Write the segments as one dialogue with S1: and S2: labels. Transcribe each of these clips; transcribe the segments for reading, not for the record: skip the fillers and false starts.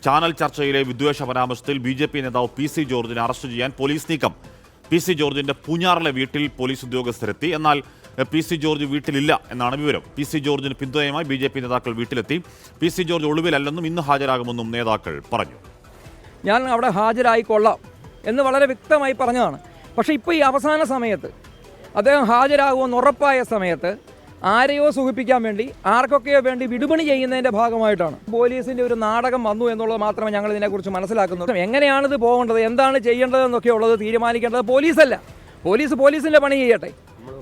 S1: Channel ചർച്ചയിലെ വിദ്വേഷ പരാമർശത്തിൽ BJP. നേതാവ് പി.സി. ജോർജിനെ അറസ്റ്റ് ചെയ്യാൻ പോലീസ് നീക്കം. പി.സി. ജോർജിന്റെ പൂഞ്ഞാറിലെ വീട്ടിൽ പോലീസ് ഉദ്യോഗസ്ഥരെത്തി. എന്നാൽ പി.സി. ജോർജ് വീട്ടിലില്ല എന്നാണ് വിവരം. പി.സി. ജോർജിന് പിന്തുണയുമായി ബി.ജെ.പി. നേതാക്കൾ വീട്ടിലെത്തി. പി.സി. ജോർജ് ഒളിവിലല്ലെന്നും ഇന്ന് ഹാജരാകുമെന്നും നേതാക്കൾ പറഞ്ഞു.
S2: ഞാൻ അവിടെ ഹാജരായിക്കൊള്ളാം എന്ന് വളരെ വ്യക്തമായി പറഞ്ഞതാണ്. പക്ഷേ ഇപ്പോൾ ഈ അവസാന സമയത്ത് അദ്ദേഹം ഹാജരാകുമെന്ന് ഉറപ്പായ സമയത്ത് ആരെയോ സുഖിപ്പിക്കാൻ വേണ്ടി ആർക്കൊക്കെയോ വേണ്ടി വിടുപണി ചെയ്യുന്നതിൻ്റെ ഭാഗമായിട്ടാണ് പോലീസിൻ്റെ ഒരു നാടകം വന്നു എന്നുള്ളത് മാത്രമേ ഞങ്ങൾ ഇതിനെക്കുറിച്ച് മനസ്സിലാക്കുന്നുള്ളൂ. എങ്ങനെയാണിത് പോകേണ്ടത്, എന്താണ് ചെയ്യേണ്ടതെന്നൊക്കെ ഉള്ളത് തീരുമാനിക്കേണ്ടത് പോലീസല്ല. പോലീസിൻ്റെ പണി ചെയ്യട്ടെ.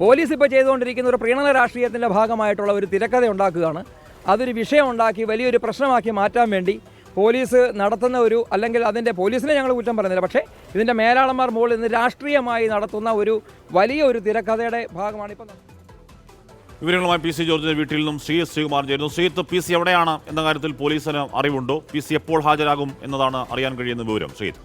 S2: പോലീസ് ഇപ്പോൾ ചെയ്തുകൊണ്ടിരിക്കുന്ന ഒരു പ്രീണന രാഷ്ട്രീയത്തിൻ്റെ ഭാഗമായിട്ടുള്ള ഒരു തിരക്കഥ ഉണ്ടാക്കുകയാണ്. അതൊരു വിഷയമുണ്ടാക്കി വലിയൊരു പ്രശ്നമാക്കി മാറ്റാൻ വേണ്ടി പോലീസ് നടത്തുന്ന ഒരു, അല്ലെങ്കിൽ അതിൻ്റെ പോലീസിനെ ഞങ്ങൾ കുറ്റം പറയുന്നില്ല, പക്ഷേ ഇതിൻ്റെ മേലാളന്മാർ മുകളിൽ നിന്ന് രാഷ്ട്രീയമായി നടത്തുന്ന ഒരു വലിയ ഒരു തിരക്കഥയുടെ ഭാഗമാണ് ഇപ്പോൾ.
S1: വിവരങ്ങളുമായി പി.സി. ജോർജിന്റെ വീട്ടിൽ നിന്നും ശ്രീകുമാർ ചേരുന്നു. ശ്രീത്ത്, പി.സി. എവിടെയാണ് എന്ന കാര്യത്തിൽ പോലീസിന് അറിവുണ്ടോ? പി.സി. എപ്പോൾ ഹാജരാകും എന്നതാണ് അറിയാൻ കഴിയുന്ന വിവരം. ശ്രീത്ത്.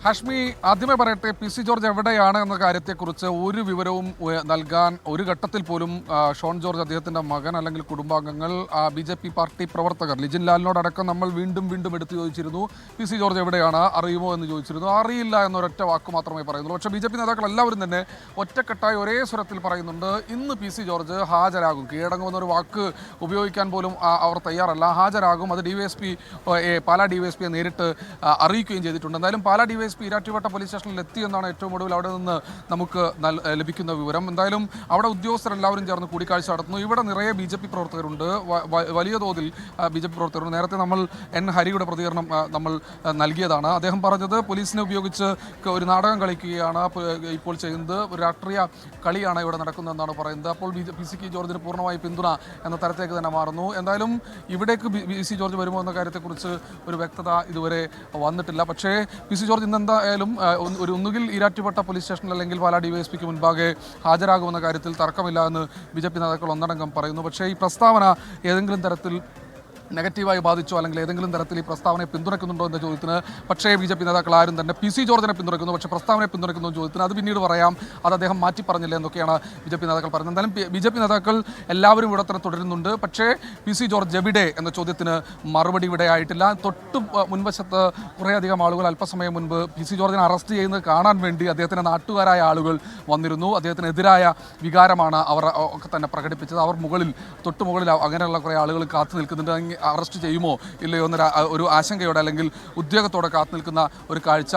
S3: ഹാഷ്മി, ആദ്യമേ പറയട്ടെ, പി.സി. ജോർജ് എവിടെയാണ് എന്ന കാര്യത്തെക്കുറിച്ച് ഒരു വിവരവും നൽകാൻ ഒരു ഘട്ടത്തിൽ പോലും ഷോൺ ജോർജ്, അദ്ദേഹത്തിൻ്റെ മകൻ അല്ലെങ്കിൽ കുടുംബാംഗങ്ങൾ, ബി.ജെ.പി. പാർട്ടി പ്രവർത്തകർ ലിജിൻ ലാലിനോടടക്കം നമ്മൾ വീണ്ടും എടുത്ത് ചോദിച്ചിരുന്നു, പി.സി. ജോർജ് എവിടെയാണ്, അറിയുമോ എന്ന് ചോദിച്ചിരുന്നു. അറിയില്ല എന്നൊരൊറ്റ വാക്ക് മാത്രമേ പറയുന്നുള്ളൂ. പക്ഷേ ബി.ജെ.പി. നേതാക്കൾ എല്ലാവരും തന്നെ ഒറ്റക്കെട്ടായി ഒരേ സ്വരത്തിൽ പറയുന്നുണ്ട്, ഇന്ന് പി.സി. ജോർജ് ഹാജരാകും. കീഴടങ്ങുമെന്നൊരു വാക്ക് ഉപയോഗിക്കാൻ പോലും അവർ തയ്യാറല്ല. ഹാജരാകും. അത് പാലാ DYSP നേരിട്ട് അറിയിക്കുകയും ചെയ്തിട്ടുണ്ട്. എന്തായാലും പാലാ DYSP ഈരാറ്റുപേട്ട പോലീസ് സ്റ്റേഷനിൽ എത്തിയെന്നാണ് ഏറ്റവും ഒടുവിൽ അവിടെ നിന്ന് നമുക്ക് ലഭിക്കുന്ന വിവരം. എന്തായാലും അവിടെ ഉദ്യോഗസ്ഥരെല്ലാവരും ചേർന്ന് കൂടിക്കാഴ്ച നടത്തുന്നു. ഇവിടെ നിറയെ ബി.ജെ.പി. പ്രവർത്തകരുണ്ട്, വലിയ തോതിൽ ബി.ജെ.പി. പ്രവർത്തകരുണ്ട്. നേരത്തെ നമ്മൾ N. ഹരിയുടെ പ്രതികരണം നമ്മൾ നൽകിയതാണ്. അദ്ദേഹം പറഞ്ഞത് പോലീസിനെ ഉപയോഗിച്ച് ഒരു നാടകം കളിക്കുകയാണ് ഇപ്പോൾ ചെയ്യുന്നത്, ഒരു രാഷ്ട്രീയ കളിയാണ് ഇവിടെ നടക്കുന്നതെന്നാണ് പറയുന്നത്. അപ്പോൾ പി.സി. ജോർജിന് പൂർണ്ണമായി പിന്തുണ എന്ന തരത്തേക്ക് തന്നെ മാറുന്നു. എന്തായാലും ഇവിടേക്ക് പി.സി. ജോർജ് വരുമോ എന്ന കാര്യത്തെക്കുറിച്ച് ഒരു വ്യക്തത ഇതുവരെ വന്നിട്ടില്ല. പക്ഷേ പി.സി. ജോർജ് ഇന്ന് എന്തായാലും ഒന്നുകിൽ ഈരാറ്റുപേട്ട പോലീസ് സ്റ്റേഷനിൽ അല്ലെങ്കിൽ പാലാ DYSPക്ക് മുൻപാകെ ഹാജരാകുമെന്ന കാര്യത്തിൽ തർക്കമില്ല എന്ന് ബി.ജെ.പി. നേതാക്കൾ ഒന്നടങ്കം പറയുന്നു. പക്ഷേ ഈ പ്രസ്താവന ഏതെങ്കിലും തരത്തിൽ നെഗറ്റീവായി ബാധിച്ചോ അല്ലെങ്കിൽ ഏതെങ്കിലും തരത്തിൽ ഈ പ്രസ്താവനയെ പിന്തുണയ്ക്കുന്നുണ്ടോ എന്ന ചോദ്യത്തിന് പക്ഷേ ബി.ജെ.പി. നേതാക്കൾ ആരും തന്നെ പി.സി. ജോർജിനെ പിന്തുണയ്ക്കുന്നു, പക്ഷേ പ്രസ്താവനയെ പിന്തുണയ്ക്കുന്നു ചോദ്യത്തിന് അത് പിന്നീട് പറയാം, അത് അദ്ദേഹം മാറ്റി പറഞ്ഞില്ല എന്നൊക്കെയാണ് ബി.ജെ.പി. നേതാക്കൾ പറയുന്നത്. എന്തായാലും ബി.ജെ.പി. നേതാക്കൾ എല്ലാവരും ഇവിടെ തന്നെ തുടരുന്നുണ്ട്. പക്ഷേ പി.സി. ജോർജ് എവിടെ എന്ന ചോദ്യത്തിന് മറുപടി ഇവിടെ ആയിട്ടില്ല. തൊട്ട് മുൻവശത്ത് കുറേയധികം ആളുകൾ അല്പസമയം മുൻപ് പി.സി. ജോർജിനെ അറസ്റ്റ് ചെയ്യുന്നത് കാണാൻ വേണ്ടി അദ്ദേഹത്തിൻ്റെ നാട്ടുകാരായ ആളുകൾ വന്നിരുന്നു. അദ്ദേഹത്തിനെതിരായ വികാരമാണ് അവർ ഒക്കെ തന്നെ പ്രകടിപ്പിച്ചത്. അവർ തൊട്ട് മുകളിൽ അങ്ങനെയുള്ള കുറേ ആളുകൾ കാത്തു നിൽക്കുന്നുണ്ട്. അറസ്റ്റ് ചെയ്യുമോ ഇല്ലയോ എന്നൊരു ഒരു ആശങ്കയോടെ അല്ലെങ്കിൽ ഉദ്യോഗത്തോടെ കാത്തു നിൽക്കുന്ന ഒരു കാഴ്ച.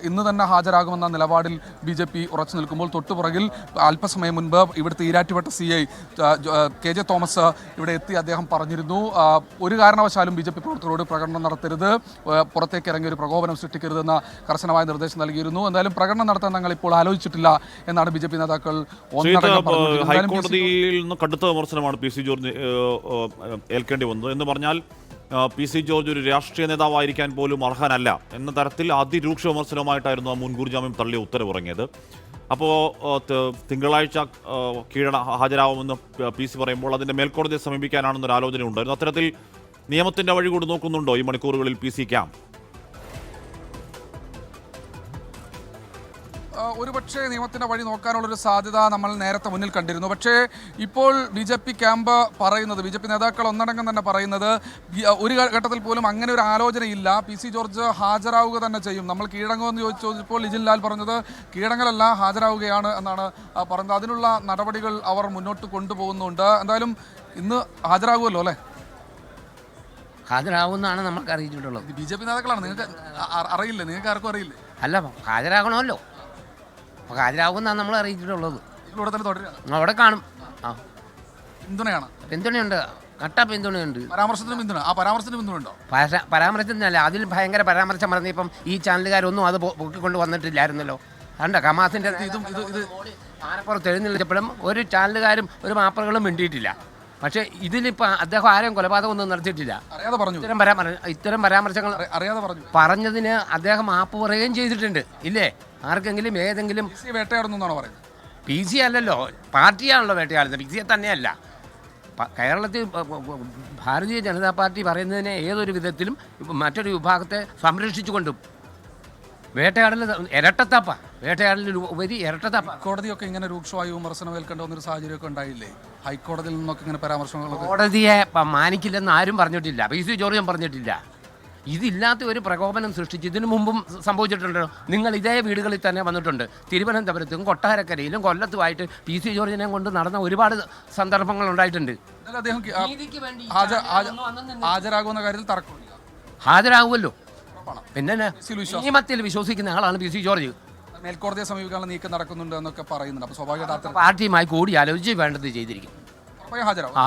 S3: ഇന്ന് തന്നെ ഹാജരാകുമെന്ന നിലപാടിൽ ബി.ജെ.പി. ഉറച്ചു നിൽക്കുമ്പോൾ തൊട്ടുപുറകിൽ അല്പസമയം മുൻപ് ഇവിടുത്തെ ഈരാറ്റുപേട്ട CI KJ തോമസ് ഇവിടെ എത്തി. അദ്ദേഹം പറഞ്ഞിരുന്നു, ഒരു കാരണവശാലും ബി.ജെ.പി. പ്രവർത്തകരോട് പ്രകടനം നടത്തരുത്, പുറത്തേക്ക് ഇറങ്ങി ഒരു പ്രകോപനം സൃഷ്ടിക്കരുതെന്ന കർശനമായ നിർദ്ദേശം നൽകിയിരുന്നു. എന്തായാലും പ്രകടനം നടത്താൻ ഞങ്ങൾ ഇപ്പോൾ ആലോചിച്ചിട്ടില്ല എന്നാണ് ബി.ജെ.പി. നേതാക്കൾ
S1: ഹൈക്കോടതിയിൽ നിന്ന് കടുത്ത വിമർശനമാണ് പി.സി. ജോർജ് ഏൽക്കേണ്ടി വന്നത്. എന്ന് പറഞ്ഞാൽ പി.സി. ജോർജ് ഒരു രാഷ്ട്രീയ നേതാവായിരിക്കാൻ പോലും അർഹനല്ല എന്ന തരത്തിൽ അതിരൂക്ഷ വിമർശനവുമായിട്ടായിരുന്നു ആ മുൻകൂർ ജാമ്യം തള്ളിയ ഉത്തരവിറങ്ങിയത്. അപ്പോൾ തിങ്കളാഴ്ച ഹാജരാകുമെന്ന് പി.സി. പറയുമ്പോൾ അതിൻ്റെ മേൽക്കോടതിയെ സമീപിക്കാനാണെന്നൊരു ആലോചന ഉണ്ടായിരുന്നു. അത്തരത്തിൽ നിയമത്തിൻ്റെ വഴി കൂടി നോക്കുന്നുണ്ടോ ഈ മണിക്കൂറുകളിൽ പി.സി. ക്യാമ്പ്?
S3: ഒരുപക്ഷെ നിയമത്തിൻ്റെ വഴി നോക്കാനുള്ളൊരു സാധ്യത നമ്മൾ നേരത്തെ മുന്നിൽ കണ്ടിരുന്നു. പക്ഷേ ഇപ്പോൾ ബി.ജെ.പി. ക്യാമ്പ് പറയുന്നത്, ബി.ജെ.പി. നേതാക്കൾ ഒന്നടങ്കം തന്നെ പറയുന്നത്, ഒരു ഘട്ടത്തിൽ പോലും അങ്ങനെ ഒരു ആലോചനയില്ല, പി.സി. ജോർജ് ഹാജരാവുക തന്നെ ചെയ്യും. നമ്മൾ കീഴടങ്ങുമെന്ന് ചോദിച്ചപ്പോൾ ലിജിൻ ലാൽ പറഞ്ഞത് കീഴടങ്ങലല്ല, ഹാജരാവുകയാണ് എന്നാണ് പറഞ്ഞത്. അതിനുള്ള നടപടികൾ അവർ മുന്നോട്ട് കൊണ്ടുപോകുന്നുണ്ട്. എന്തായാലും ഇന്ന് ഹാജരാകുമല്ലോ അല്ലേ?
S4: ഹാജരാകുമെന്നാണ് നമുക്ക് അറിയിച്ചിട്ടുള്ളത്.
S3: ബി.ജെ.പി. നേതാക്കളാണ്, നിങ്ങൾക്ക് അറിയില്ലേ? നിങ്ങൾക്ക് ആർക്കും അറിയില്ലേ?
S4: അല്ല, ഹാജരാകണമല്ലോ. അപ്പോൾ ഹാജരാകുമെന്നാണ് നമ്മൾ അറിയിച്ചിട്ടുള്ളത്.
S3: ഇവിടെ തന്നെ തുടരുക,
S4: അവിടെ കാണും. പിന്തുണയുണ്ട്, കട്ട പിന്തുണയുണ്ട്.
S3: പരാമർശത്തിന് പിന്തുണ, ആ പരാമർശത്തിന് പിന്തുണ ഉണ്ടോ?
S4: പരാമർശത്തിനല്ല, അതിൽ ഭയങ്കര പരാമർശം പറഞ്ഞപ്പം ഈ ചാനലുകാരൊന്നും അത് പൊക്കിക്കൊണ്ട് വന്നിട്ടില്ലായിരുന്നല്ലോ. കണ്ട കമാസിൻ്റെ ആനപ്പുറത്ത് എഴുന്നള്ളിച്ചപ്പോഴും ഒരു ചാനലുകാരും ഒരു മാപ്പറുകളും മിണ്ടിയിട്ടില്ല. പക്ഷേ ഇതിലിപ്പോൾ അദ്ദേഹം ആരെയും കൊലപാതകമൊന്നും നടത്തിയിട്ടില്ല. ഇത്തരം പരാമർശങ്ങൾ പറഞ്ഞതിന് അദ്ദേഹം മാപ്പ് പറയുകയും ചെയ്തിട്ടുണ്ട്. ഇല്ലേ? ആർക്കെങ്കിലും ഏതെങ്കിലും
S3: വേട്ടയാടുന്നാണോ പറയുന്നത്?
S4: പി.സി. അല്ലല്ലോ, പാർട്ടിയാണല്ലോ വേട്ടയാടുന്നത്, പി.സിയെ തന്നെയല്ല. കേരളത്തിൽ ഭാരതീയ ജനതാ പാർട്ടി പറയുന്നതിനെ ഏതൊരു വിധത്തിലും മറ്റൊരു വിഭാഗത്തെ സംരക്ഷിച്ചുകൊണ്ടും വേട്ടയാടൽ ഇരട്ടത്താപ്പ. വേട്ടയാടലിൽ ഉപരി ഇരട്ടത്താപ്പ്.
S3: കോടതിയൊക്കെ ഇങ്ങനെ രൂക്ഷമായ വിമർശനം ഏൽക്കേണ്ട വന്നൊരു സാഹചര്യമൊക്കെ ഉണ്ടായില്ലേ? ഹൈക്കോടതിയിൽ നിന്നൊക്കെ ഇങ്ങനെ പരാമർശങ്ങളൊക്കെ.
S4: കോടതിയെ മാനിക്കില്ലെന്ന് ആരും പറഞ്ഞിട്ടില്ല, PC ജോർജും പറഞ്ഞിട്ടില്ല. ഇതില്ലാത്ത ഒരു പ്രകോപനം സൃഷ്ടിച്ച് ഇതിനു മുമ്പും സംഭവിച്ചിട്ടുണ്ടല്ലോ. നിങ്ങൾ ഇതേ വീടുകളിൽ തന്നെ വന്നിട്ടുണ്ട്. തിരുവനന്തപുരത്തും കൊട്ടാരക്കരയിലും കൊല്ലത്തുമായിട്ട് PC ജോർജിനെ കൊണ്ട് നടന്ന ഒരുപാട് സന്ദർഭങ്ങൾ ഉണ്ടായിട്ടുണ്ട്.
S3: എന്നാലും അദ്ദേഹം
S4: നീതിക്ക് വേണ്ടി
S3: ഹാജരാകുന്ന കാര്യത്തിൽ തർക്കമില്ല.
S4: ഹാജരാകുമല്ലോ. പിന്നെ
S3: വിശ്വാസം.
S4: നിയമത്തിൽ വിശ്വസിക്കുന്ന ആളാണ് PC ജോർജ്.
S3: മേൽക്കോടതിയെ സമീപിക്കാനുള്ള നീക്കം നടക്കുന്നുണ്ട് എന്നൊക്കെ പറയുന്നുണ്ട്. അപ്പോൾ സ്വാഭാവികമായിട്ട്
S4: പാർട്ടിയുമായി കൂടി ആലോചിച്ച് വേണ്ടത് ചെയ്തിരിക്കും.
S3: ഹാജരാകും.
S4: ആ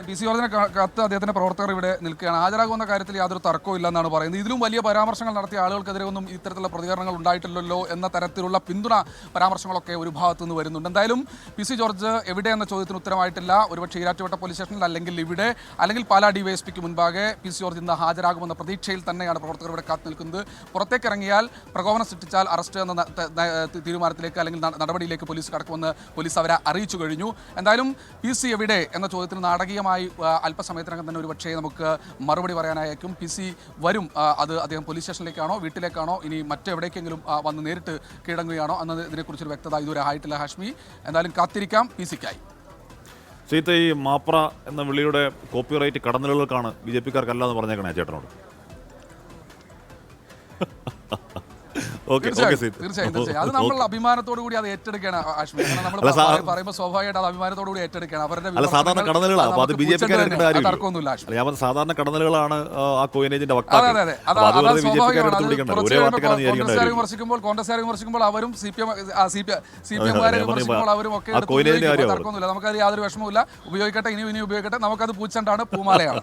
S3: PC ജോർജിനെ കത്ത് അദ്ദേഹത്തിന്റെ പ്രവർത്തകർ ഇവിടെ നിൽക്കുകയാണ്. ഹാജരാകുന്ന കാര്യത്തിൽ യാതൊരു തർക്കവും ഇല്ലെന്നാണ് പറയുന്നത്. ഇതിലും വലിയ പരാമർശങ്ങൾ നടത്തിയ ആളുകൾക്കെതിരെ ഒന്നും ഇത്തരത്തിലുള്ള പ്രതികരണങ്ങൾ ഉണ്ടായിട്ടില്ലല്ലോ എന്ന തരത്തിലുള്ള പിന്തുണ പരാമർശങ്ങളൊക്കെ ഒരു ഭാഗത്തു നിന്ന് വരുന്നുണ്ട്. എന്തായാലും PC ജോർജ് എവിടെ എന്ന ചോദ്യത്തിന് ഉത്തരമായിട്ടില്ല. ഒരുപക്ഷെ ഈരാറ്റുപേട്ട പോലീസ് സ്റ്റേഷനിൽ അല്ലെങ്കിൽ ഇവിടെ അല്ലെങ്കിൽ പാലാ DYSPക്ക് മുൻപാകെ PC ജോർജ് ഇന്ന് ഹാജരാകുമെന്ന പ്രതീക്ഷയിൽ തന്നെയാണ് പ്രവർത്തകർ ഇവിടെ കാത്തു നിൽക്കുന്നത്. പുറത്തേക്കിറങ്ങിയാൽ പ്രകോപനം സൃഷ്ടിച്ചാൽ അറസ്റ്റ് എന്ന തീരുമാനത്തിലേക്ക് അല്ലെങ്കിൽ നടപടിയിലേക്ക് പോലീസ് കടക്കുമെന്ന് പോലീസ് അവരെ അറിയിച്ചു കഴിഞ്ഞു. എന്തായാലും PC എവിടെ എന്ന ചോദ്യത്തിന് നാടകീയമായി അല്പസമയത്തിനകം തന്നെ ഒരു പക്ഷേ നമുക്ക് മറുപടി പറയാനായേക്കും. PC വരും. അത് അദ്ദേഹം പോലീസ് സ്റ്റേഷനിലേക്കാണോ വീട്ടിലേക്കാണോ ഇനി മറ്റെവിടേക്കെങ്കിലും വന്ന് നേരിട്ട് കീഴടങ്ങുകയാണോ എന്നതിനെക്കുറിച്ചൊരു വ്യക്തത ഇതുവരെ ആയിട്ടില്ല ഹാഷ്മി. എന്തായാലും കാത്തിരിക്കാം PCക്കായി.
S1: സീത്ത, ഈ മാപ്ര എന്ന വിളിയുടെ കോപ്പിറൈറ്റ് കടന്നലുകൾക്കാണ് BJPക്കാർക്കല്ല എന്ന് പറഞ്ഞേക്കണേ ചേട്ടനോട്.
S3: തീർച്ചയായും അത് നമ്മൾ അഭിമാനത്തോടു കൂടി അത് ഏറ്റെടുക്കുകയാണ് ആഷ്മി. നമ്മൾ പറയുമ്പോൾ സ്വാഭാവികമായിട്ട് അത് അഭിമാനത്തോടു കൂടി ഏറ്റെടുക്കുകയാണ്. അവരുടെ
S1: സാധാരണ കടന്നലുകളാണ്.
S3: തർക്കമൊന്നും
S1: സാധാരണ കടന്നലുകളാണ് ആ കോയിനേജിന്റെ
S3: വിമർശിക്കുമ്പോൾ കോൺഗ്രസ്സുകാരെ വിമർശിക്കുമ്പോൾ അവരും CPM-കാരെ വിമർശിക്കുമ്പോൾ അവരും ഒക്കെ തർക്കമൊന്നുമില്ല. നമുക്കത് യാതൊരു വിഷമവുമില്ല. ഉപയോഗിക്കട്ടെ, ഇനി ഉപയോഗിക്കട്ടെ. നമുക്കത് പൂച്ചണ്ടാണ്, പൂമാലയാണ്.